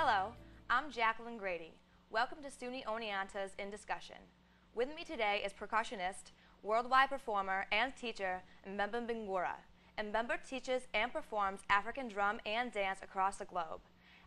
Hello, I'm Jacqueline Grady. Welcome to SUNY Oneonta's In Discussion. With me today is percussionist, worldwide performer, and teacher Mbemba Bangoura. Mbemba teaches and performs African drum and dance across the globe.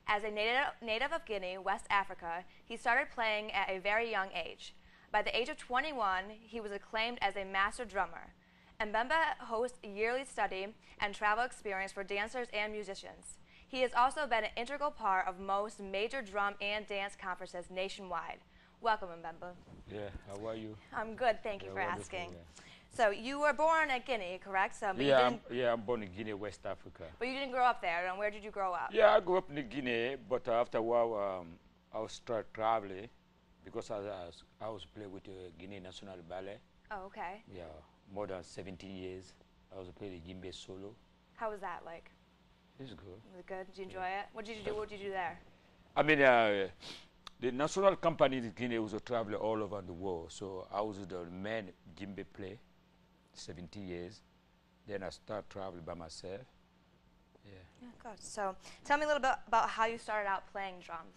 As a native of Guinea, West Africa, he started playing at a very young age. By the age of 21, he was acclaimed as a master drummer. Mbemba hosts a yearly study and travel experience for dancers and musicians. He has also been an integral part of most major drum and dance conferences nationwide. Welcome, Mbemba. Yeah, how are you? I'm good, thank you for wonderful, asking. yeah. So you were born in Guinea, correct? So, I'm born in Guinea, West Africa. But you didn't grow up there, and where did you grow up? Yeah, I grew up in Guinea, but after a while, I was start traveling because I was playing with the Guinea National Ballet. Oh, okay. Yeah, more than 17 years. I was playing the djembe solo. How was that like? It's good. Was it good? Did you enjoy it? What did you do? What did you do there? I mean, the national company in Guinea was a traveler all over the world. So I was the main djembe player, 17 years. Then I started traveling by myself. Yeah. Good. So tell me a little bit about how you started out playing drums.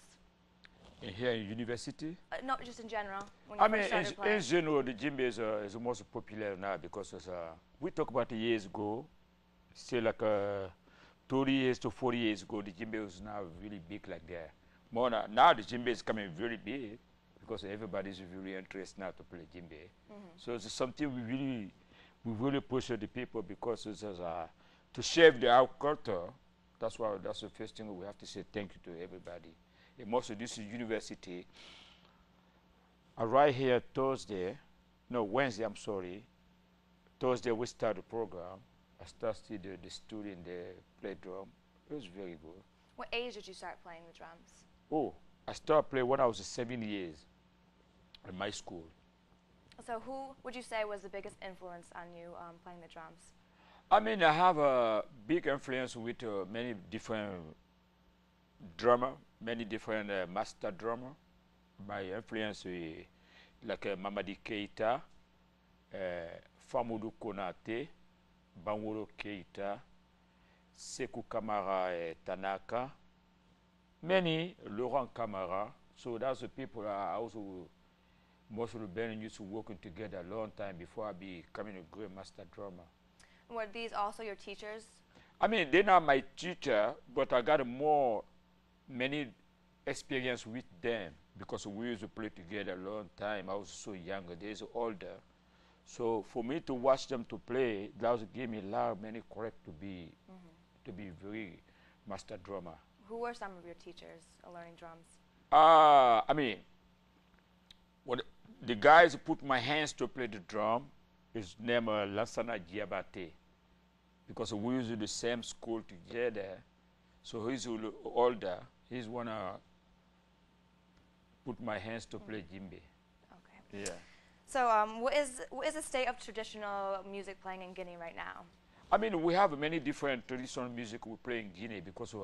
Here in university? No, just in general. When you first started playing. In general, the djembe is the most popular now because we talk about years ago, still like 30 years to 40 years ago, the djembe was now really big like that. More now the djembe is coming very big because everybody is really interested now to play djembe. So it's something we really push the people because it's to shape our culture. That's the first thing we have to say thank you to everybody. And most of this university, right here Wednesday, I'm sorry. Thursday we start the program. I started the student, they play drum. It was very good. What age did you start playing the drums? Oh, I started playing when I was 7 years at my school. So who would you say was the biggest influence on you playing the drums? I mean, I have a big influence with many different drummer, many different master drummer. My influence like Mamadi Keita, Famodou Konate, Bangoura Keita, Sekou Kamara Tanaka, many, Laurent Kamara. So that's the people I also, most of the band used to working together a long time before I becoming a great master drummer. And were these also your teachers? I mean, they're not my teacher, but I got many experience with them because we used to play together a long time. I was so young, they're older. So for me to watch them to play, that was gave me many correct to be very master drummer. Who were some of your teachers learning drums? I mean, when the guys who put my hands to play the drum, his name Lansana Diabate, because we used to do the same school together. So he's older. He's wanna put my hands to play djembe. Okay. Yeah. So what is the state of traditional music playing in Guinea right now? I mean, we have many different traditional music we play in Guinea because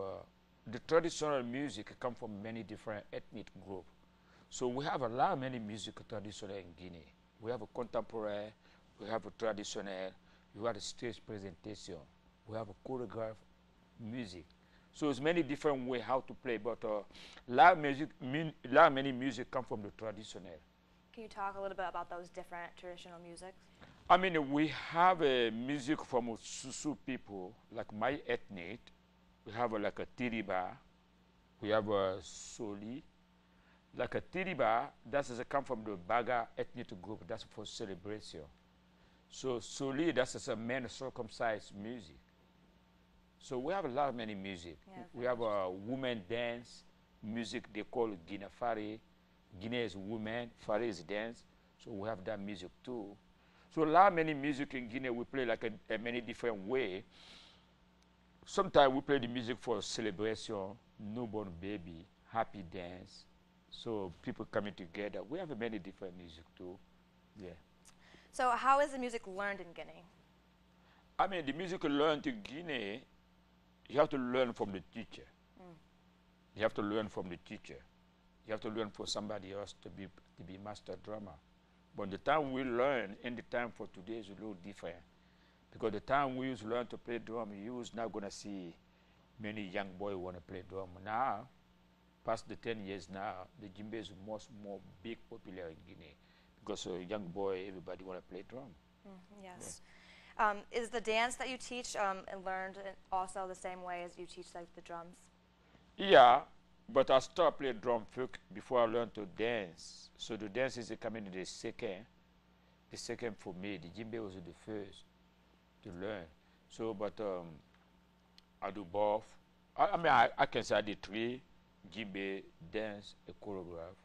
the traditional music come from many different ethnic groups. So we have many music traditional in Guinea. We have a contemporary, we have a traditional, we have a stage presentation, we have a choreographed music. So it's many different ways how to play, but many music come from the traditional. Can you talk a little bit about those different traditional musics? I mean, we have a music from Susu people, like my ethnic. We have like a tiriba, we have a soli. Like a tiriba, that is come from the Baga ethnic group, that's for celebration. So soli, that's a man circumcised music. So we have many music. Yeah, we have a woman dance music, they call it Guinea Fari. Guinea is woman, Fari is dance. So we have that music too. So many music in Guinea, we play like a many different way. Sometimes we play the music for celebration, newborn baby, happy dance. So people coming together. We have many different music too. Yeah. So how is the music learned in Guinea? I mean, the music learned in Guinea, you have to learn from the teacher. You have to learn from the teacher. You have to learn for somebody else to be master drummer. But the time we learn and the time for today is a little different. Because the time we used to learn to play drum, you was not going to see many young boys want to play drum. Now, past the 10 years now, the djembe is much more big popular in Guinea because young boy, everybody want to play drum. Yes. Is the dance that you teach and learned also the same way as you teach like the drums? Yeah, but I started playing drum first before I learned to dance. So the dance is coming in the second. The second for me, the djembe was the first to learn. So, but I do both. I mean, I can say I did three: djembe, dance, a choreograph.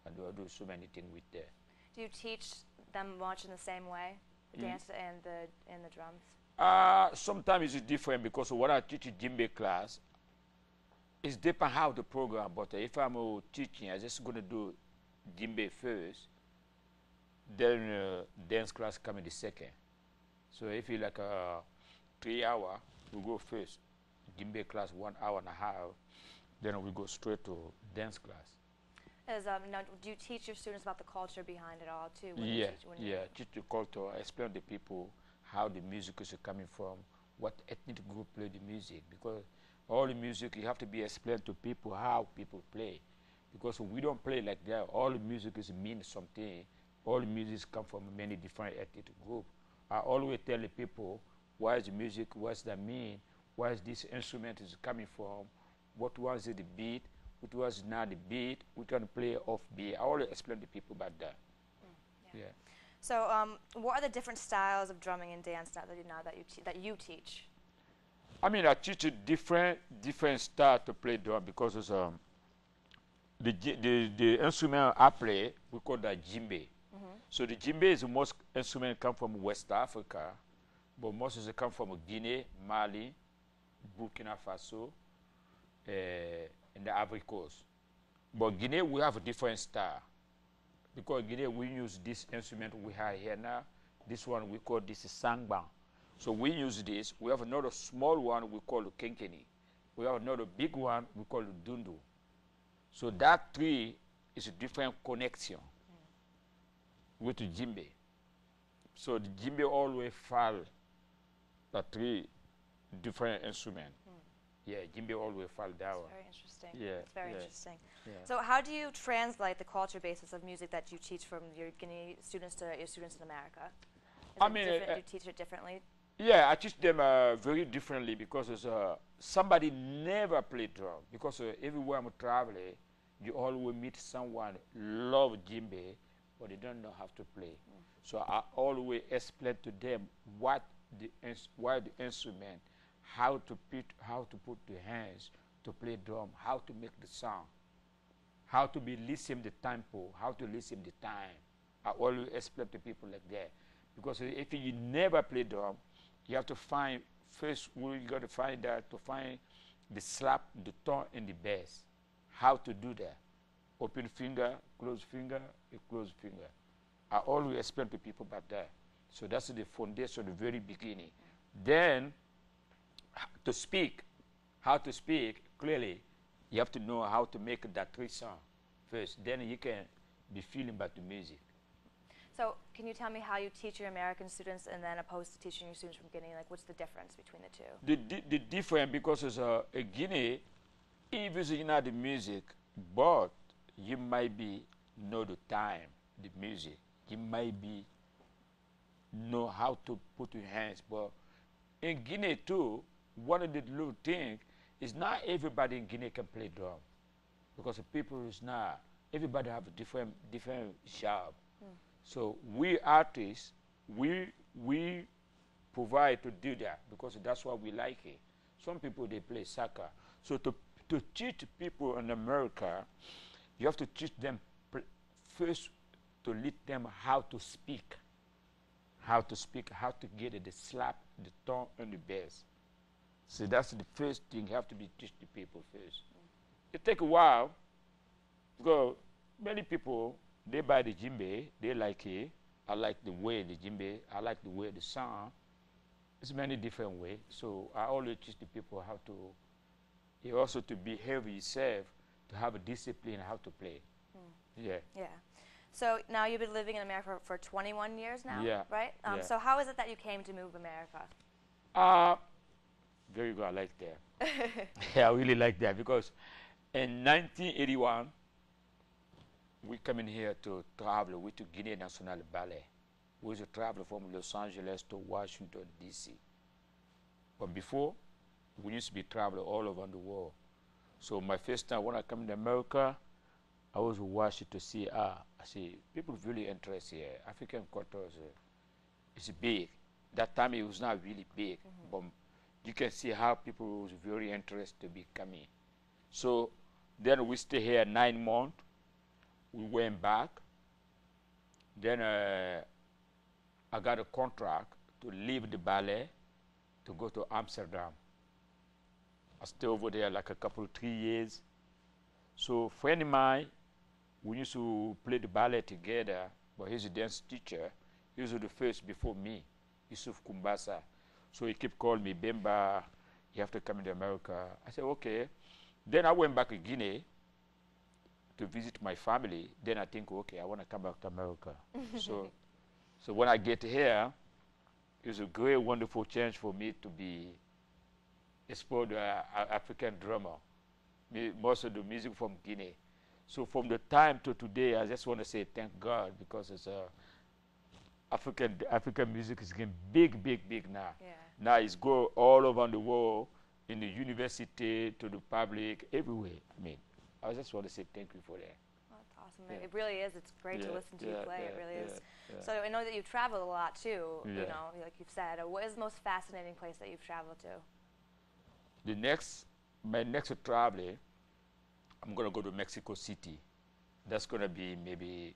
I do so many things with that. Do you teach them much in the same way, the dance and the drums? Sometimes it's different because when I teach a djembe class, it's depend how the program. But if I'm teaching, I'm just gonna do djembe first, then dance class come in the second. So if you like 3 hours, we go first djembe class 1 hour and a half, then we go straight to dance class. Now, do you teach your students about the culture behind it all too? Teach the culture, explain to people how the music is coming from, what ethnic group play the music, because all the music you have to be explained to people how people play, because we don't play like that. All the music is mean something. All the music come from many different ethnic groups. I always tell the people why is the music, what's that mean, where is this instrument is coming from, what was it the beat, what was not the beat, we can play off beat. I always explain to people about that. Yeah. So, what are the different styles of drumming and dance that you teach? I mean, I teach a different style to play drum because it's, the instrument I play, we call that djembe. So the djembe is the most instrument come from West Africa, but most of it come from Guinea, Mali, Burkina Faso, and the Ivory Coast. But Guinea, we have a different style. Because Guinea, we use this instrument we have here now. This one, we call this sangbang. So we use this. We have another small one we call the kenkeni. We have another big one we call the dundu. So that three is a different connection with the djembe. So the djembe always fall the three different instruments. Yeah, djembe always fall down. That's very interesting. Yeah, it's very interesting. Yeah. So how do you translate the culture basis of music that you teach from your Guinea students to your students in America? Do you teach it differently? Yeah, I teach them very differently because somebody never played drum. Because everywhere I'm traveling, you always meet someone love djembe, but they don't know how to play. So I always explain to them why the instrument, how to put the hands to play drum, how to make the sound, how to be listen the tempo, how to listen the time. I always explain to people like that. Because if you never play drum, you have to find, first you got to find the slap, the tone, and the bass. How to do that. Open finger, close finger, a closed finger. I always explain to people about that. So that's the foundation, the very beginning. Then, how to speak clearly, you have to know how to make that three sound first. Then you can be feeling about the music. So can you tell me how you teach your American students and then opposed to teaching your students from Guinea? Like, what's the difference between the two? The difference, because it's a Guinea, if you know the music, but you might be know the time, the music. You might be know how to put your hands. But in Guinea too, one of the little things is not everybody in Guinea can play drum. Because the people is not, everybody have a different job. So we artists, we provide to do that because that's why we like it. Some people, they play soccer. So to teach people in America, you have to teach them first to lead them how to speak, how to get the slap, the tone, and the bass. So that's the first thing you have to be teach the people first. It takes a while because many people, they buy the djembe, they like it. I like the way the djembe, I like the way the sound. It's many different ways. So I always teach the people how to, also to behave yourself, to have a discipline, how to play. Yeah. Yeah. So now you've been living in America for 21 years now, yeah. right? Yeah. So how is it that you came to move to America? Very good, I like that. Yeah, I really like that because In 1981, we come in here to travel with the Guinea National Ballet. We used to travel from Los Angeles to Washington, D.C. But before, we used to be traveling all over the world. So my first time when I come to America, I was watching to see, I see people really interested here. African culture is big. That time it was not really big, but you can see how people was very interested to be coming. So then we stay here 9 months. We went back. Then I got a contract to leave the ballet to go to Amsterdam. I stayed over there like a couple, 3 years. So a friend of mine, we used to play the ballet together, but he's a dance teacher. He was the first before me, Yusuf Kumbasa. So he kept calling me, Bemba, you have to come to America. I said, okay. Then I went back to Guinea to visit my family. Then I think, okay, I want to come back to America. So when I get here, it was a great, wonderful chance for me to be exposed to African drummer, most of the music from Guinea. So from the time to today, I just want to say thank God, because it's African music is getting big, big, big now. Yeah. Now it's go all over the world, in the university, to the public, everywhere. I mean, I just want to say thank you for that. Well, that's awesome. Yeah. It really is. It's great to listen to you play. It really is. Yeah. So I know that you've traveled a lot too. Yeah. You know, like you've said. What is the most fascinating place that you've traveled to? My next travel, I'm gonna go to Mexico City. That's gonna be maybe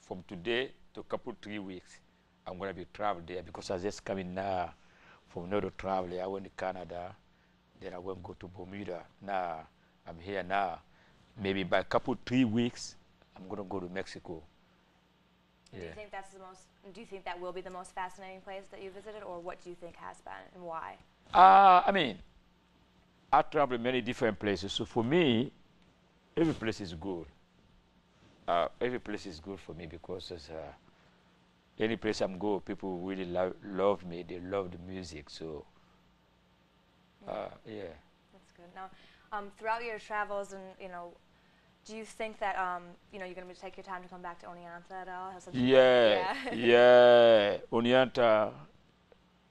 from today to a couple 3 weeks. I'm gonna be traveling there because I just coming now from another travel. I went to Canada, then I went go to Bermuda. Now I'm here now. Maybe by a couple 3 weeks, I'm gonna go to Mexico. Do you think that's the most? Do you think that will be the most fascinating place that you visited, or what do you think has been, and why? I mean, I travel many different places. So for me, every place is good. Every place is good for me because it's, any place I'm go, people really love me. They love the music. So, yeah. That's good. Now, throughout your travels, and do you think that you're going to take your time to come back to Oneonta at all? Yeah. Oneonta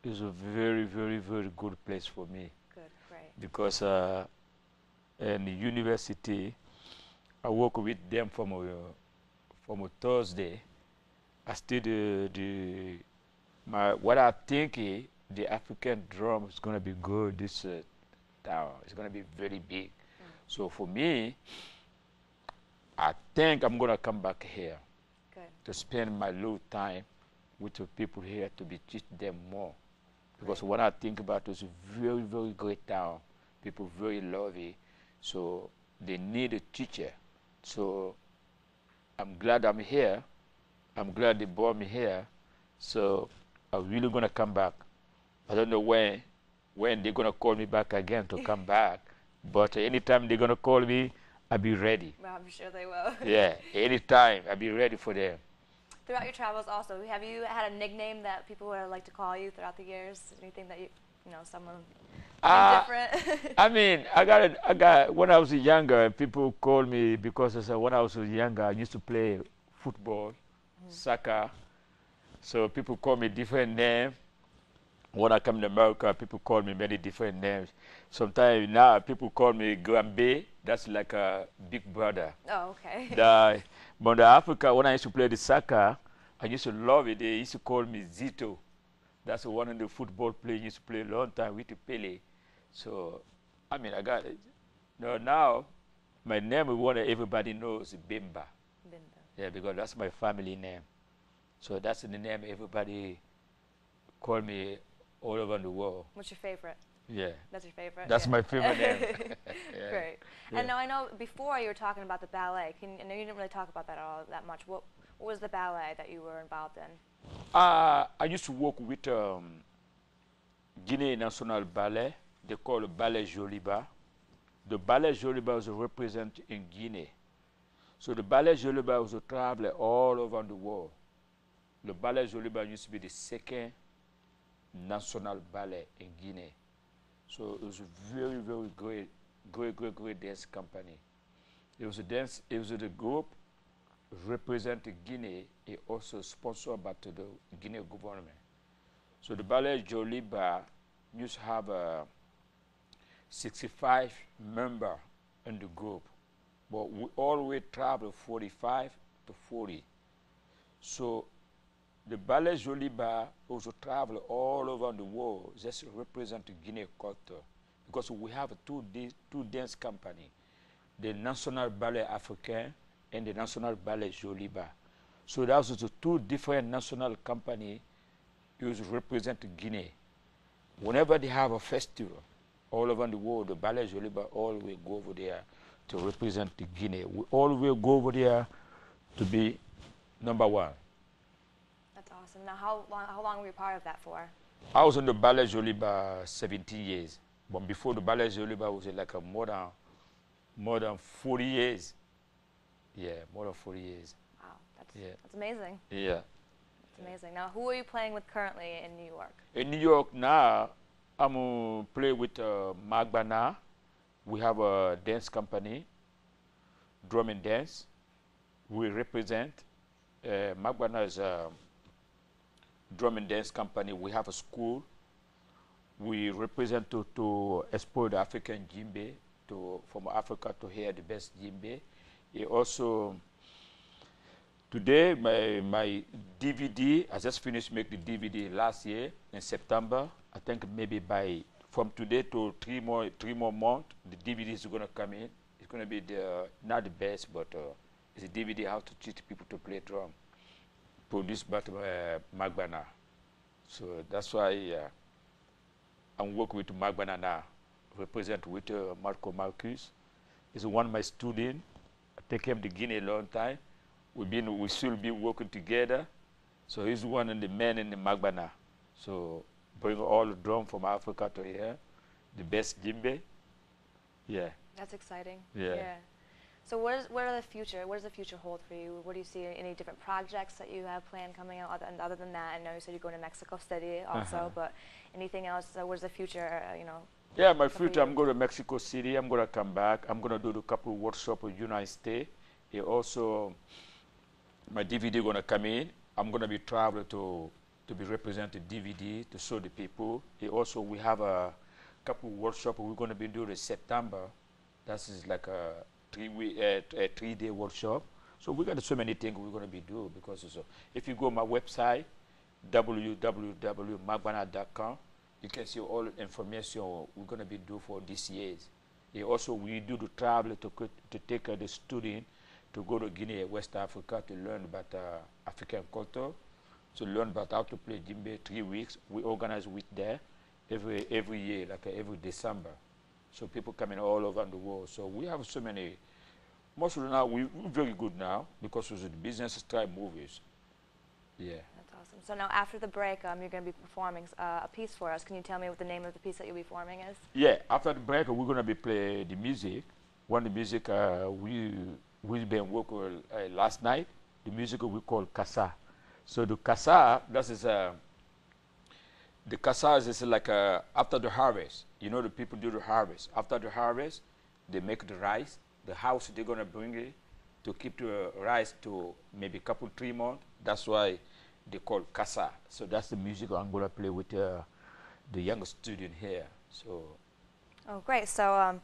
is a very, very, very good place for me. Good, great. Because in the university, I work with them from a Thursday. I study what I think the African drum is going to be good this town. It's going to be very big. So for me, I think I'm going to come back here. Good. To spend my little time with the people here to be teach them more. Because what I think about is a very, very great town. People very lovely. So they need a teacher. So I'm glad I'm here. I'm glad they brought me here. So I'm really going to come back. I don't know when they're going to call me back again to come back. But anytime they're going to call me, I'll be ready. Well, I'm sure they will. Yeah, anytime. I'll be ready for them. Throughout your travels also, have you had a nickname that people would like to call you throughout the years? Anything that someone different? I mean, I got when I was younger, people called me because when I was younger, I used to play football, soccer. So people call me different names. When I come to America, people call me many different names. Sometimes now people call me Grambe. That's like a big brother. Oh, okay. But in Africa, when I used to play the soccer, I used to love it. They used to call me Zito. That's one of the football players used to play a long time with Pele. So, I mean, I got it. Now, my name is what everybody knows, Bemba. Bemba. Yeah, because that's my family name. So that's the name everybody call me all over the world. What's your favorite? Yeah. That's your favorite? That's my favorite name. Yeah. Great. Yeah. And now I know before you were talking about the ballet. I know you didn't really talk about that all that much. What was the ballet that you were involved in? I used to work with Guinea National Ballet. They call it Ballet Joliba. The Ballet Joliba was represented in Guinea. So the Ballet Joliba was a traveler all over the world. The Ballet Joliba used to be the second national ballet in Guinea. So it was a very, very great dance company. It was a dance. It was the group representing Guinea. It also sponsored by to the Guinea government. So the ballet Joliba used to have 65 members in the group, but we always travel 45 to 40. So the ballet Joliba also travel all over the world just to represent the Guinea culture, because we have two dance company, the National Ballet Africain and the National Ballet Joliba. So that was the two different national company used to represent Guinea. Whenever they have a festival all over the world, the Ballet Joliba always go over there to represent the Guinea. We always go over there to be number one. That's awesome. Now, how long were you part of that for? I was in the Ballet Joliba 17 years, but before the Ballet Joliba was like a more than 40 years. Yeah, more than 40 years. Wow, that's amazing. Yeah. That's amazing. Now, who are you playing with currently in New York? In New York now, I'm play with Bangoura. We have a dance company, drum and dance. We represent. Bangoura is a drum and dance company. We have a school. We represent to export the African djembe from Africa to hear the best djembe. Also, today my DVD, I just finished making the DVD last year in September. I think maybe from today to three more months, the DVD is going to come in. It's going to be not the best, but it's a DVD how to teach people to play drum, produced by Bangoura. So that's why I'm working with Bangoura now, represent with Marco Marcus. He's one of my students. I take him to Guinea a long time. We still be working together. So he's one of the men in the Bangoura. So bring all the drum from Africa to here, the best djembe. Yeah. That's exciting. Yeah. So what does the future hold for you? What do you see? Any different projects that you have planned coming out? And other than that, I know you said you're going to Mexico City also, but anything else? What is the future? Yeah, my future. I'm going to Mexico City. I'm going to come back. I'm going to do a couple of workshops in the United States. Also, my DVD going to come in. I'm going to be traveling to be represented DVD to show the people. Also, we have a couple of workshops we're going to be doing in September. That is like a 3-day workshop. So we got so many things we're going to be doing, because if you go to my website, www.magbana.com, you can see all the information we're going to be doing for this years. Also, we do the travel to take the student to go to Guinea, West Africa, to learn about African culture, to learn about how to play djembe 3 weeks. We organize with there every year, like every December. So people coming all over the world. So we have so many. Most of them now, we're very good now, because of the business style movies. Yeah. That's awesome. So now after the break, you're going to be performing a piece for us. Can you tell me what the name of the piece that you'll be performing is? Yeah, after the break, we're going to be playing the music. One of the music we've been working last night, the music we call Kassa. So the Kassa, the Kassa is like after the harvest. You know, the people do the harvest. After the harvest, they make the rice. The house, they're going to bring it to keep the rice to maybe a couple, 3 months. That's why they call Kassa. So that's the music I'm going to play with the young student here. So. Oh, great. So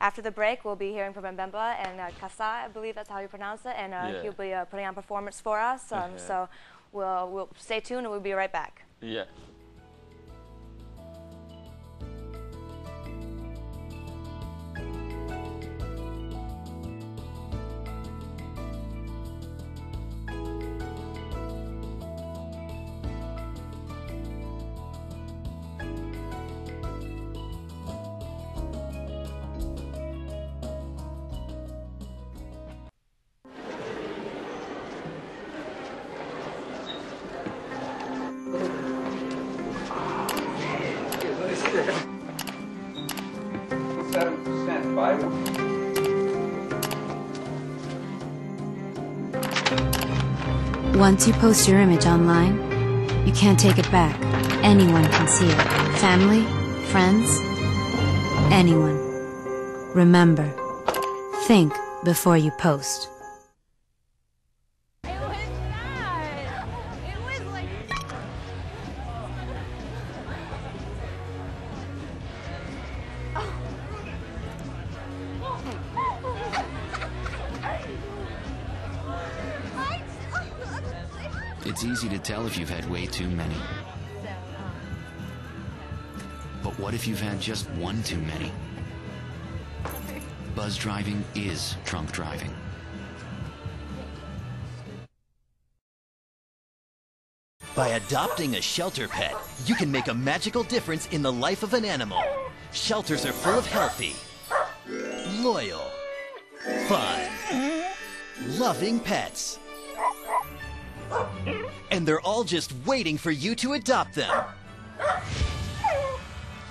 after the break, we'll be hearing from Mbemba and Kassa, I believe that's how you pronounce it, and he'll be putting on a performance for us. So we'll stay tuned, and we'll be right back. Yeah. Once you post your image online, you can't take it back. Anyone can see it. Family, friends, anyone. Remember, think before you post. It was not. It was like. It's easy to tell if you've had way too many. But what if you've had just one too many? Buzz driving is drunk driving. By adopting a shelter pet, you can make a magical difference in the life of an animal. Shelters are full of healthy, loyal, fun, loving pets. And they're all just waiting for you to adopt them.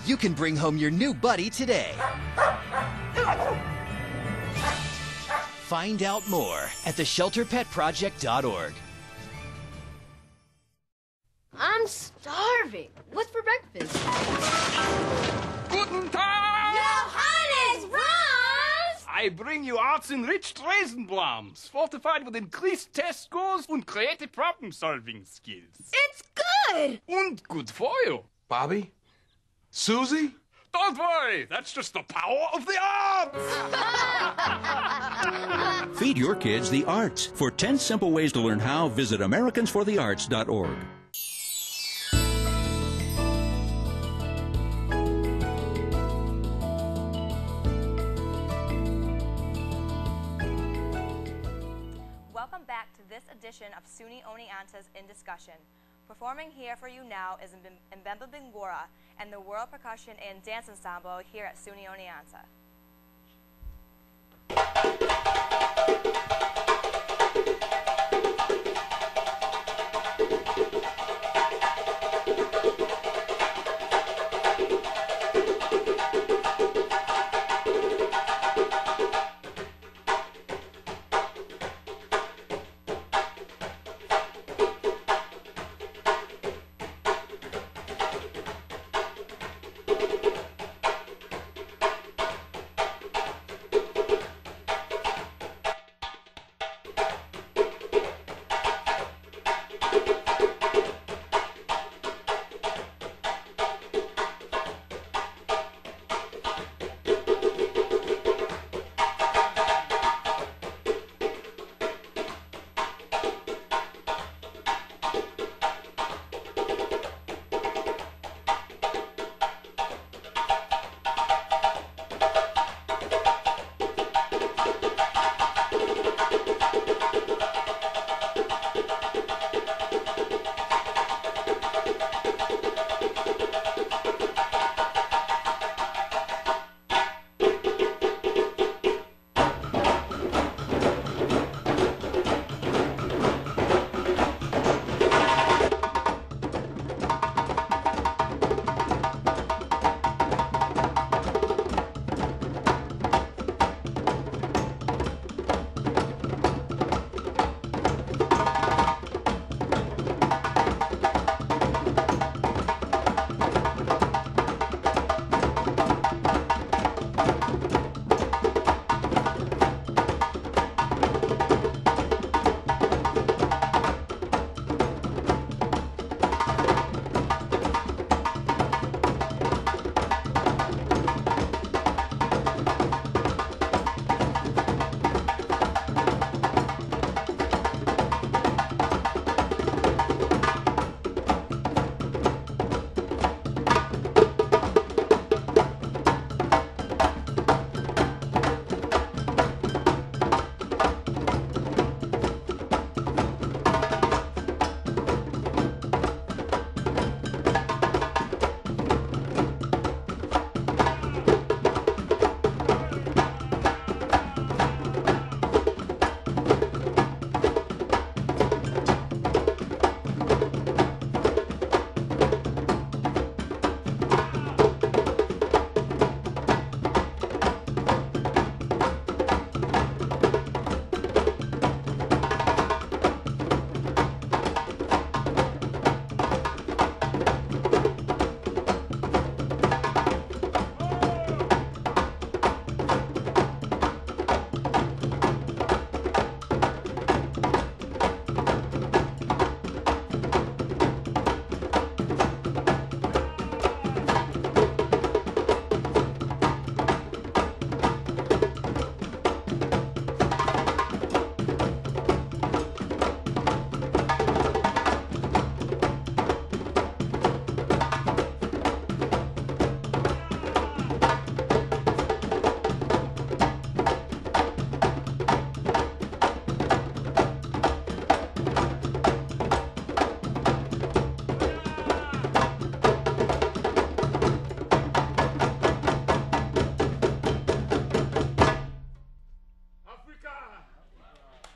You can bring home your new buddy today. Find out more at theshelterpetproject.org. I'm starving. What's for breakfast? Guten Tag! Johannes, Franz! I bring you arts-enriched Raisinblams, fortified with increased test scores and creative problem-solving skills. It's good! And good for you. Bobby? Susie? Don't worry, that's just the power of the arts! Feed your kids the arts. For 10 simple ways to learn how, visit AmericansForTheArts.org. Welcome back to this edition of SUNY Oneonta's In Discussion. Performing here for you now is Mbemba Bangoura and the World Percussion and Dance Ensemble here at SUNY Oneonta.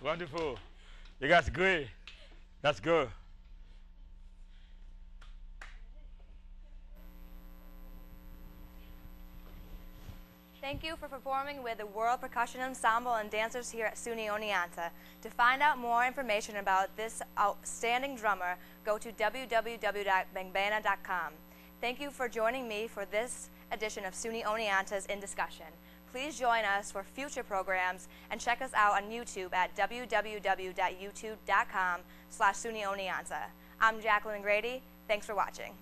Wonderful. You guys great. That's good. Thank you for performing with the World Percussion Ensemble and dancers here at SUNY Oneonta. To find out more information about this outstanding drummer, go to www.bangbana.com. Thank you for joining me for this edition of SUNY Oneonta's In Discussion. Please join us for future programs and check us out on YouTube at www.youtube.com/SUNY Oneonta. I'm Jacqueline Grady. Thanks for watching.